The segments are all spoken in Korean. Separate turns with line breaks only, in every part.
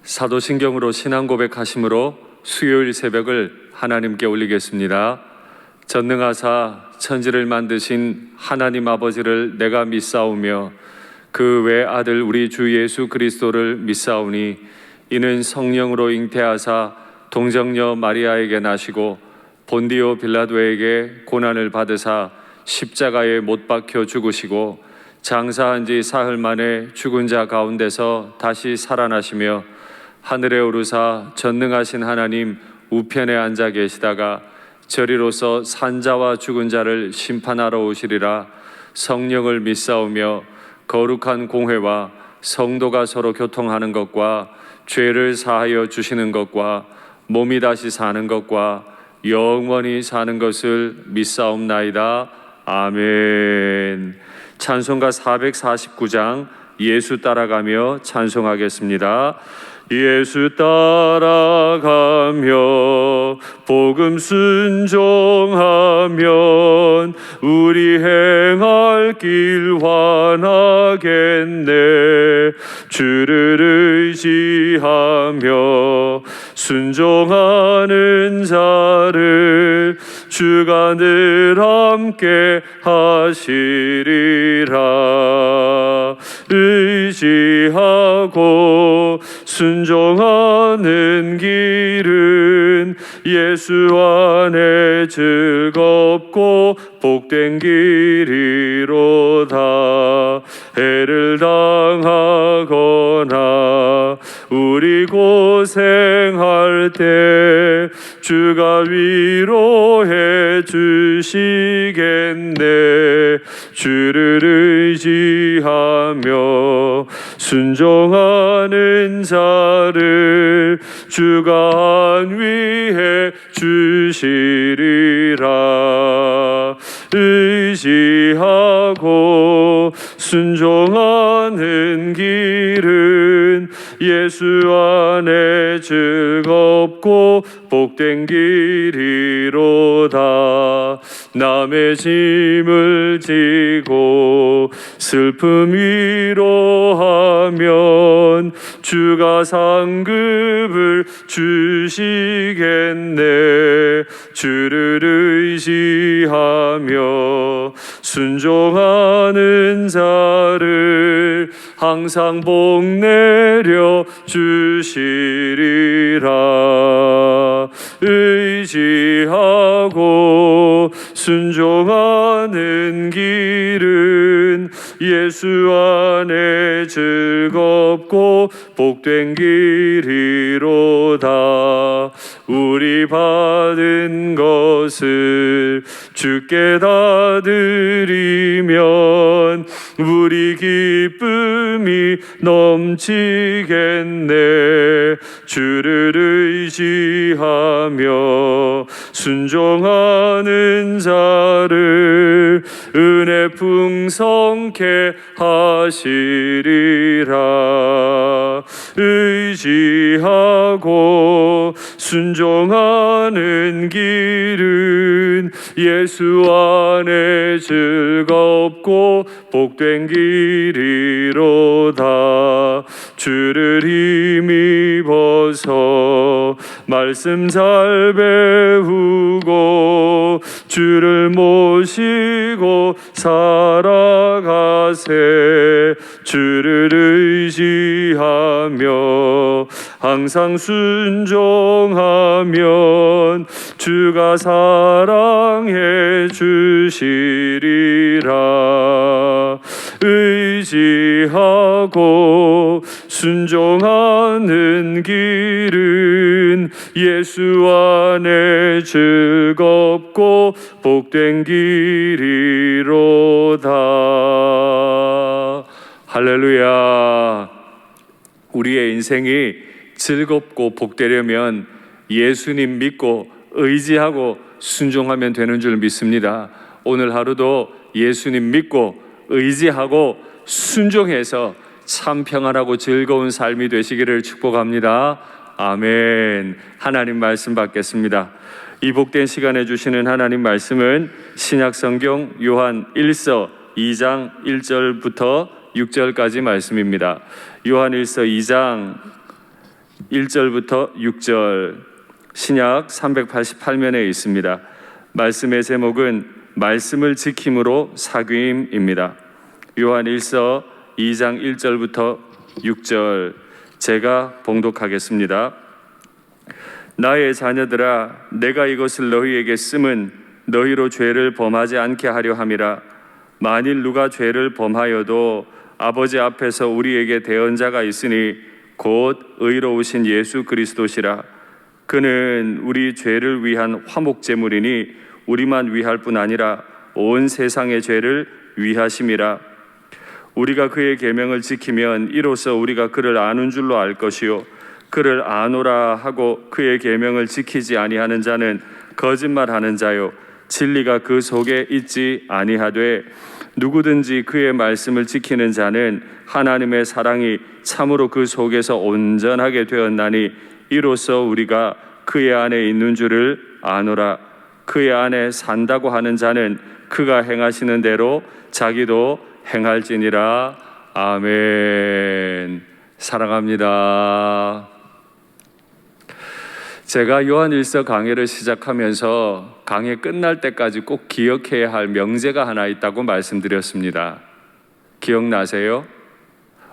사도신경으로 신앙 고백하심으로 수요일 새벽을 하나님께 올리겠습니다. 전능하사 천지를 만드신 하나님 아버지를 내가 믿사오며 그 외아들 우리 주 예수 그리스도를 믿사오니 이는 성령으로 잉태하사 동정녀 마리아에게 나시고 본디오 빌라도에게 고난을 받으사 십자가에 못 박혀 죽으시고 장사한 지 사흘 만에 죽은 자 가운데서 다시 살아나시며 하늘에 오르사 전능하신 하나님 우편에 앉아 계시다가 저리로서 산자와 죽은 자를 심판하러 오시리라. 성령을 믿사오며 거룩한 공회와 성도가 서로 교통하는 것과 죄를 사하여 주시는 것과 몸이 다시 사는 것과 영원히 사는 것을 믿사옵나이다. 아멘. 찬송가 449장 예수 따라가며 찬송하겠습니다. 예수 따라가며 복음 순종하면 우리 행할 길 환하겠네. 주를 의지하며 순종하는 자를 주가 늘 함께 하시리라. 의지하고 순종하는 길은 예수 안에 즐겁고 복된 길이로다. 해를 당하거나 우리 고생할 때 주가 위로해 주시겠네. 주를 의지하며 순종하는 자를 주가 안위해 주시리라. 의지하고 순종하는 길은 예수 안에 즐겁고 복된 길이로다. 남의 짐을 지고 슬픔 위로하면 주가 상급을 주시겠네. 주를 의지하며 순종하는 자를 항상 복 내려 주시리라. 의지하고 순종하는 길은 예수 안에 즐겁고 복된 길이로다. 우리 받은 것을 주께 다 드리면 우리 기쁨이 넘치겠네. 주를 의지하며 순종하는 자를 은혜 풍성케 하시리라. 의지하고 순종하는 길은 예수 안에 즐겁고 복된 길이로다. 주를 힘입어서 말씀 잘 배우고 주를 모시고 살아가세. 주를 의지하며 항상 순종하면 주가 사랑해 주시리라. 의지하고 순종하는 길은 예수 안에 즐겁고 복된 길이로다. 할렐루야. 우리의 인생이 즐겁고 복되려면 예수님 믿고 의지하고 순종하면 되는 줄 믿습니다. 오늘 하루도 예수님 믿고 의지하고 순종해서 참 평안하고 즐거운 삶이 되시기를 축복합니다. 아멘. 하나님 말씀 받겠습니다. 이 복된 시간에 주시는 하나님 말씀은 신약성경 요한 1서 2장 1절부터 6절까지 말씀입니다. 요한 1서 2장 1절부터 6절 신약 388면에 있습니다. 말씀의 제목은 말씀을 지킴으로 사귐입니다. 요한 1서 2장 1절부터 6절 제가 봉독하겠습니다. 나의 자녀들아, 내가 이것을 너희에게 쓰면 너희로 죄를 범하지 않게 하려 함이라. 만일 누가 죄를 범하여도 아버지 앞에서 우리에게 대언자가 있으니 곧 의로우신 예수 그리스도시라. 그는 우리 죄를 위한 화목제물이니 우리만 위할 뿐 아니라 온 세상의 죄를 위하심이라. 우리가 그의 계명을 지키면 이로써 우리가 그를 아는 줄로 알 것이요, 그를 아노라 하고 그의 계명을 지키지 아니하는 자는 거짓말하는 자요, 진리가 그 속에 있지 아니하되 누구든지 그의 말씀을 지키는 자는 하나님의 사랑이 참으로 그 속에서 온전하게 되었나니 이로써 우리가 그의 안에 있는 줄을 아노라. 그의 안에 산다고 하는 자는 그가 행하시는 대로 자기도 행할지니라. 아멘. 사랑합니다. 제가 요한일서 강해를 시작하면서 강해 끝날 때까지 꼭 기억해야 할 명제가 하나 있다고 말씀드렸습니다. 기억나세요?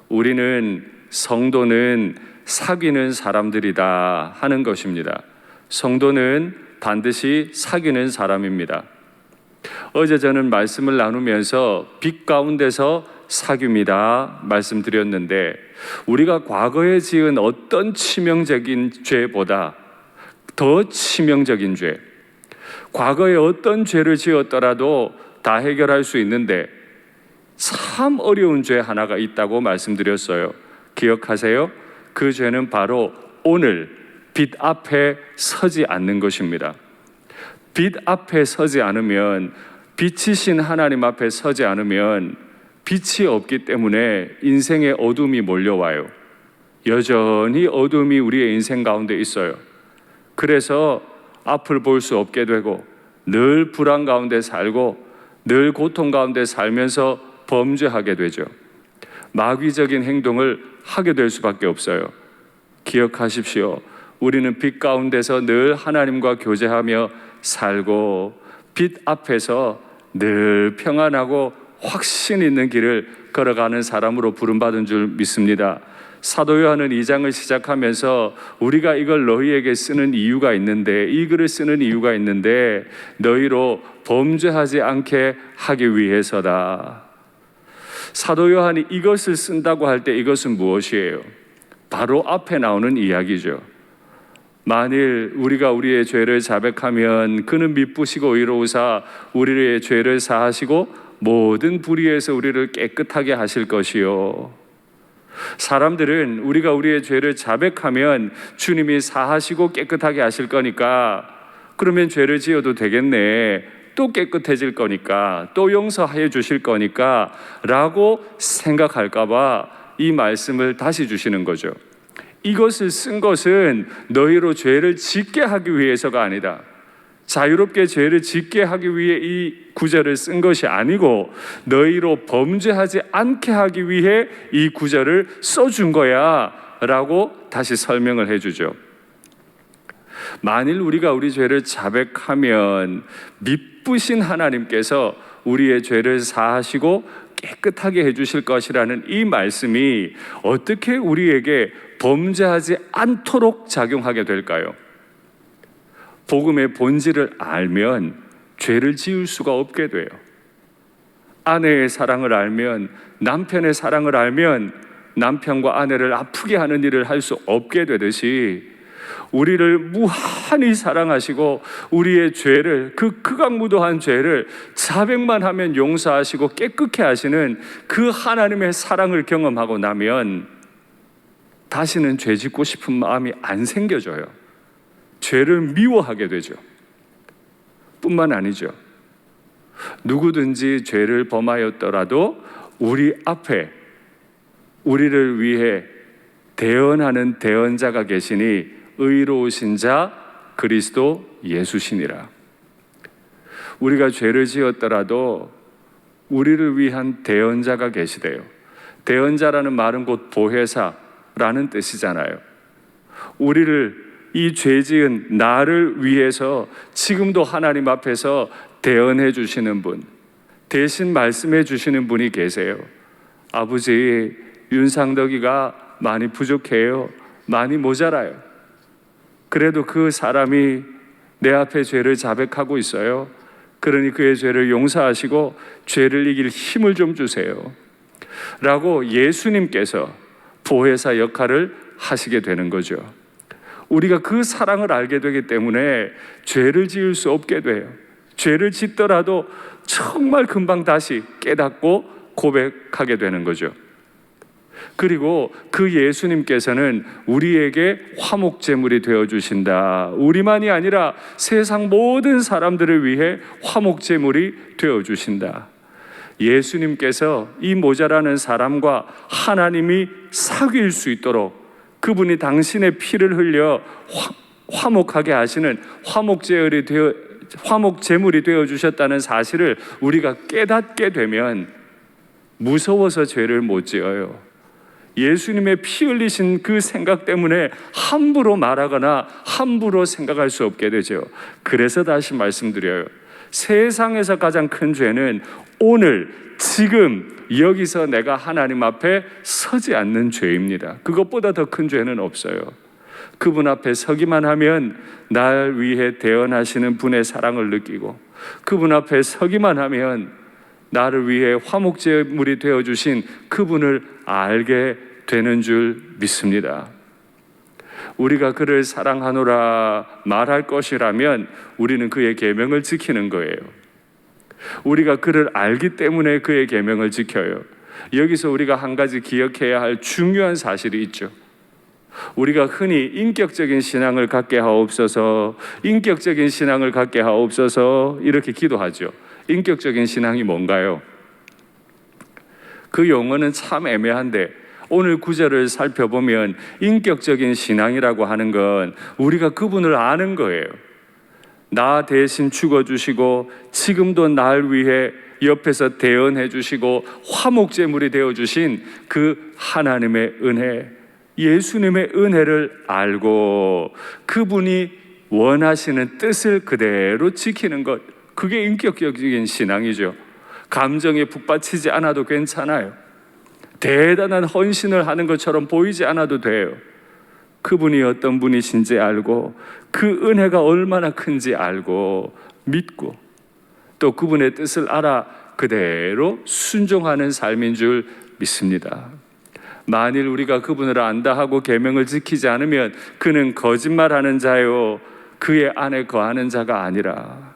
우리는 성도는 사귀는 사람들이다 하는 것입니다. 성도는 반드시 사귀는 사람입니다. 어제 저는 말씀을 나누면서 빛 가운데서 사귑이다 말씀드렸는데, 우리가 과거에 지은 어떤 치명적인 죄보다 더 치명적인 죄, 과거에 어떤 죄를 지었더라도 다 해결할 수 있는데 참 어려운 죄 하나가 있다고 말씀드렸어요. 기억하세요? 그 죄는 바로 오늘 빛 앞에 서지 않는 것입니다. 빛 앞에 서지 않으면, 빛이신 하나님 앞에 서지 않으면 빛이 없기 때문에 인생의 어둠이 몰려와요. 여전히 어둠이 우리의 인생 가운데 있어요. 그래서 앞을 볼 수 없게 되고 늘 불안 가운데 살고 늘 고통 가운데 살면서 범죄하게 되죠. 마귀적인 행동을 하게 될 수밖에 없어요. 기억하십시오. 우리는 빛 가운데서 늘 하나님과 교제하며 살고 빛 앞에서 늘 평안하고 확신 있는 길을 걸어가는 사람으로 부름받은 줄 믿습니다. 사도 요한은 2장을 시작하면서 우리가 이걸 너희에게 쓰는 이유가 있는데, 이 글을 쓰는 이유가 있는데 너희로 범죄하지 않게 하기 위해서다. 사도 요한이 이것을 쓴다고 할 때 이것은 무엇이에요? 바로 앞에 나오는 이야기죠. 만일 우리가 우리의 죄를 자백하면 그는 미쁘시고 의로우사 우리의 죄를 사하시고 모든 불의에서 우리를 깨끗하게 하실 것이요. 사람들은 우리가 우리의 죄를 자백하면 주님이 사하시고 깨끗하게 하실 거니까, 그러면 죄를 지어도 되겠네, 또 깨끗해질 거니까, 또 용서해 주실 거니까 라고 생각할까 봐 이 말씀을 다시 주시는 거죠. 이것을 쓴 것은 너희로 죄를 짓게 하기 위해서가 아니다. 자유롭게 죄를 짓게 하기 위해 이 구절을 쓴 것이 아니고 너희로 범죄하지 않게 하기 위해 이 구절을 써준 거야 라고 다시 설명을 해주죠. 만일 우리가 우리 죄를 자백하면 미쁘신 하나님께서 우리의 죄를 사하시고 깨끗하게 해주실 것이라는 이 말씀이 어떻게 우리에게 범죄하지 않도록 작용하게 될까요? 복음의 본질을 알면 죄를 지을 수가 없게 돼요. 아내의 사랑을 알면, 남편의 사랑을 알면 남편과 아내를 아프게 하는 일을 할 수 없게 되듯이, 우리를 무한히 사랑하시고 우리의 죄를, 그 극악무도한 죄를 자백만 하면 용서하시고 깨끗게 하시는 그 하나님의 사랑을 경험하고 나면 다시는 죄 짓고 싶은 마음이 안 생겨져요. 죄를 미워하게 되죠. 뿐만 아니죠. 누구든지 죄를 범하였더라도 우리 앞에 우리를 위해 대언하는 대언자가 계시니 의로우신 자 그리스도 예수시니라. 우리가 죄를 지었더라도 우리를 위한 대언자가 계시대요. 대언자라는 말은 곧 보혜사라는 뜻이잖아요. 우리를 이 죄지은 나를 위해서 지금도 하나님 앞에서 대언해 주시는 분, 대신 말씀해 주시는 분이 계세요. 아버지, 윤상덕이가 많이 부족해요. 많이 모자라요. 그래도 그 사람이 내 앞에 죄를 자백하고 있어요. 그러니 그의 죄를 용서하시고 죄를 이길 힘을 좀 주세요. 라고 예수님께서 보혜사 역할을 하시게 되는 거죠. 우리가 그 사랑을 알게 되기 때문에 죄를 지을 수 없게 돼요. 죄를 짓더라도 정말 금방 다시 깨닫고 고백하게 되는 거죠. 그리고 그 예수님께서는 우리에게 화목제물이 되어주신다. 우리만이 아니라 세상 모든 사람들을 위해 화목제물이 되어주신다. 예수님께서 이 모자라는 사람과 하나님이 사귈 수 있도록 그분이 당신의 피를 흘려 화목하게 하시는 화목제물이 되어주셨다는 사실을 우리가 깨닫게 되면 무서워서 죄를 못 지어요. 예수님의 피 흘리신 그 생각 때문에 함부로 말하거나 함부로 생각할 수 없게 되죠. 그래서 다시 말씀드려요. 세상에서 가장 큰 죄는 오늘 지금 여기서 내가 하나님 앞에 서지 않는 죄입니다. 그것보다 더 큰 죄는 없어요. 그분 앞에 서기만 하면 날 위해 대언하시는 분의 사랑을 느끼고, 그분 앞에 서기만 하면 나를 위해 화목제물이 되어주신 그분을 알게 되는 줄 믿습니다. 우리가 그를 사랑하노라 말할 것이라면 우리는 그의 계명을 지키는 거예요. 우리가 그를 알기 때문에 그의 계명을 지켜요. 여기서 우리가 한 가지 기억해야 할 중요한 사실이 있죠. 우리가 흔히 인격적인 신앙을 갖게 하옵소서, 인격적인 신앙을 갖게 하옵소서 이렇게 기도하죠. 인격적인 신앙이 뭔가요? 그 용어는 참 애매한데 오늘 구절을 살펴보면 인격적인 신앙이라고 하는 건 우리가 그분을 아는 거예요. 나 대신 죽어주시고 지금도 날 위해 옆에서 대언해 주시고 화목제물이 되어주신 그 하나님의 은혜, 예수님의 은혜를 알고 그분이 원하시는 뜻을 그대로 지키는 것, 그게 인격적인 신앙이죠. 감정에 북받치지 않아도 괜찮아요. 대단한 헌신을 하는 것처럼 보이지 않아도 돼요. 그분이 어떤 분이신지 알고 그 은혜가 얼마나 큰지 알고 믿고 또 그분의 뜻을 알아 그대로 순종하는 삶인 줄 믿습니다. 만일 우리가 그분을 안다 하고 계명을 지키지 않으면 그는 거짓말하는 자요 그의 안에 거하는 자가 아니라,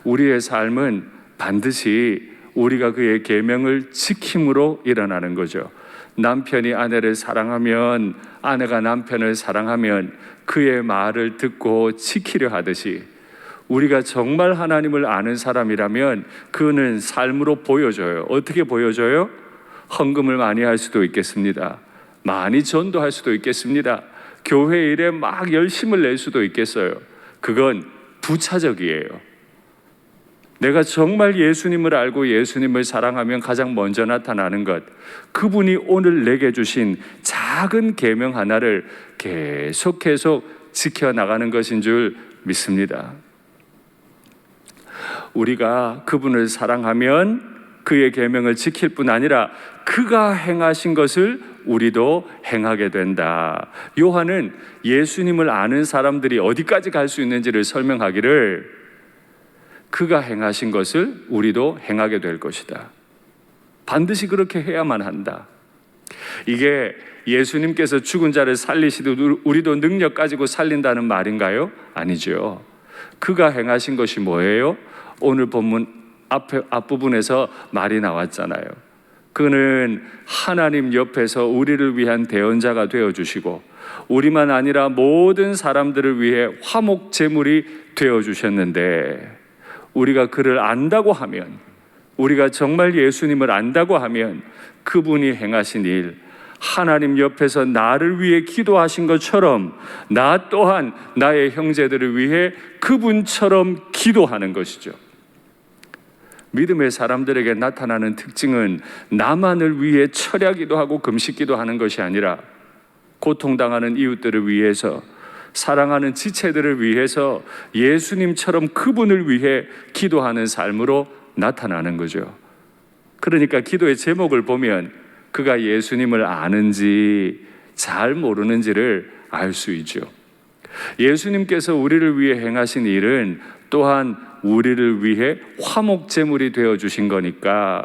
우리의 삶은 반드시 우리가 그의 계명을 지킴으로 일어나는 거죠. 남편이 아내를 사랑하면, 아내가 남편을 사랑하면 그의 말을 듣고 지키려 하듯이 우리가 정말 하나님을 아는 사람이라면 그는 삶으로 보여줘요. 어떻게 보여줘요? 헌금을 많이 할 수도 있겠습니다. 많이 전도할 수도 있겠습니다. 교회 일에 막 열심을 낼 수도 있겠어요. 그건 부차적이에요. 내가 정말 예수님을 알고 예수님을 사랑하면 가장 먼저 나타나는 것, 그분이 오늘 내게 주신 작은 계명 하나를 계속 지켜나가는 것인 줄 믿습니다. 우리가 그분을 사랑하면 그의 계명을 지킬 뿐 아니라 그가 행하신 것을 우리도 행하게 된다. 요한은 예수님을 아는 사람들이 어디까지 갈 수 있는지를 설명하기를 그가 행하신 것을 우리도 행하게 될 것이다. 반드시 그렇게 해야만 한다. 이게 예수님께서 죽은 자를 살리시듯 우리도 능력 가지고 살린다는 말인가요? 아니죠. 그가 행하신 것이 뭐예요? 오늘 본문 앞부분에서 말이 나왔잖아요. 그는 하나님 옆에서 우리를 위한 대언자가 되어주시고 우리만 아니라 모든 사람들을 위해 화목제물이 되어주셨는데, 우리가 그를 안다고 하면, 우리가 정말 예수님을 안다고 하면 그분이 행하신 일, 하나님 옆에서 나를 위해 기도하신 것처럼 나 또한 나의 형제들을 위해 그분처럼 기도하는 것이죠. 믿음의 사람들에게 나타나는 특징은 나만을 위해 철야기도 하고 금식기도 하는 것이 아니라 고통당하는 이웃들을 위해서, 사랑하는 지체들을 위해서 예수님처럼 그분을 위해 기도하는 삶으로 나타나는 거죠. 그러니까 기도의 제목을 보면 그가 예수님을 아는지 잘 모르는지를 알 수 있죠. 예수님께서 우리를 위해 행하신 일은 또한 우리를 위해 화목제물이 되어주신 거니까,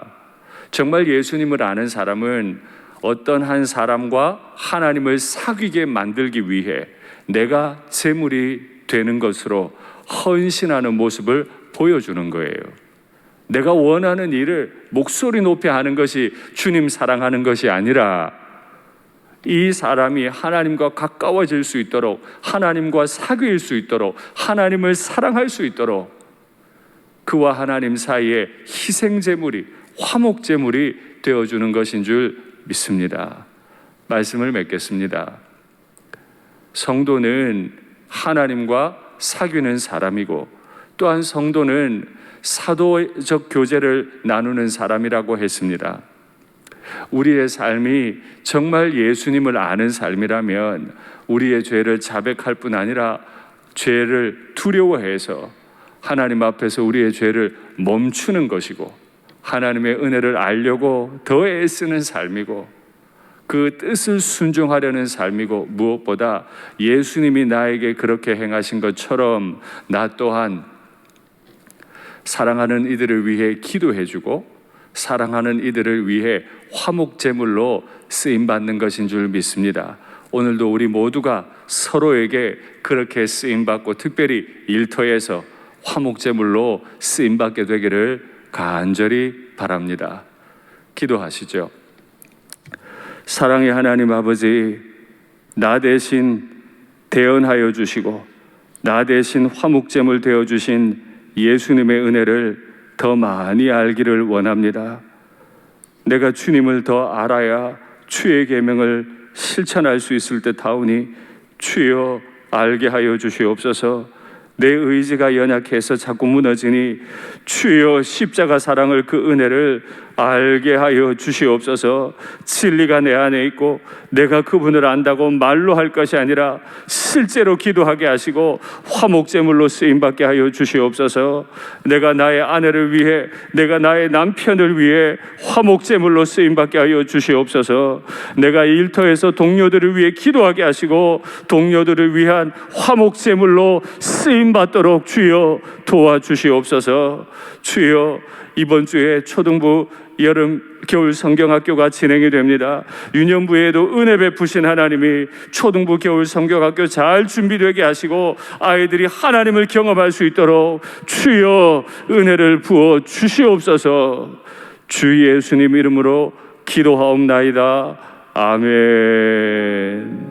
정말 예수님을 아는 사람은 어떤 한 사람과 하나님을 사귀게 만들기 위해 내가 제물이 되는 것으로 헌신하는 모습을 보여주는 거예요. 내가 원하는 일을 목소리 높이 하는 것이 주님 사랑하는 것이 아니라, 이 사람이 하나님과 가까워질 수 있도록, 하나님과 사귀일 수 있도록, 하나님을 사랑할 수 있도록 그와 하나님 사이에 희생제물이, 화목제물이 되어주는 것인 줄 믿습니다. 말씀을 맺겠습니다. 성도는 하나님과 사귀는 사람이고, 또한 성도는 사도적 교제를 나누는 사람이라고 했습니다. 우리의 삶이 정말 예수님을 아는 삶이라면 우리의 죄를 자백할 뿐 아니라 죄를 두려워해서 하나님 앞에서 우리의 죄를 멈추는 것이고, 하나님의 은혜를 알려고 더 애쓰는 삶이고, 그 뜻을 순종하려는 삶이고, 무엇보다 예수님이 나에게 그렇게 행하신 것처럼 나 또한 사랑하는 이들을 위해 기도해주고, 사랑하는 이들을 위해 화목제물로 쓰임받는 것인 줄 믿습니다. 오늘도 우리 모두가 서로에게 그렇게 쓰임받고, 특별히 일터에서 화목제물로 쓰임받게 되기를 간절히 바랍니다. 기도하시죠. 사랑의 하나님 아버지, 나 대신 대언하여 주시고 나 대신 화목제물 되어주신 예수님의 은혜를 더 많이 알기를 원합니다. 내가 주님을 더 알아야 주의 계명을 실천할 수 있을 듯하오니 주여 알게 하여 주시옵소서. 내 의지가 연약해서 자꾸 무너지니 주여 십자가 사랑을, 그 은혜를 알게 하여 주시옵소서. 진리가 내 안에 있고 내가 그분을 안다고 말로 할 것이 아니라 실제로 기도하게 하시고 화목제물로 쓰임받게 하여 주시옵소서. 내가 나의 아내를 위해, 내가 나의 남편을 위해 화목제물로 쓰임받게 하여 주시옵소서. 내가 일터에서 동료들을 위해 기도하게 하시고 동료들을 위한 화목제물로 쓰임받도록 주여 도와주시옵소서. 주여, 이번 주에 초등부, 여름, 겨울 성경학교가 진행이 됩니다. 유년부에도 은혜 베푸신 하나님이 초등부, 겨울 성경학교 잘 준비되게 하시고 아이들이 하나님을 경험할 수 있도록 주여 은혜를 부어 주시옵소서. 주 예수님 이름으로 기도하옵나이다. 아멘.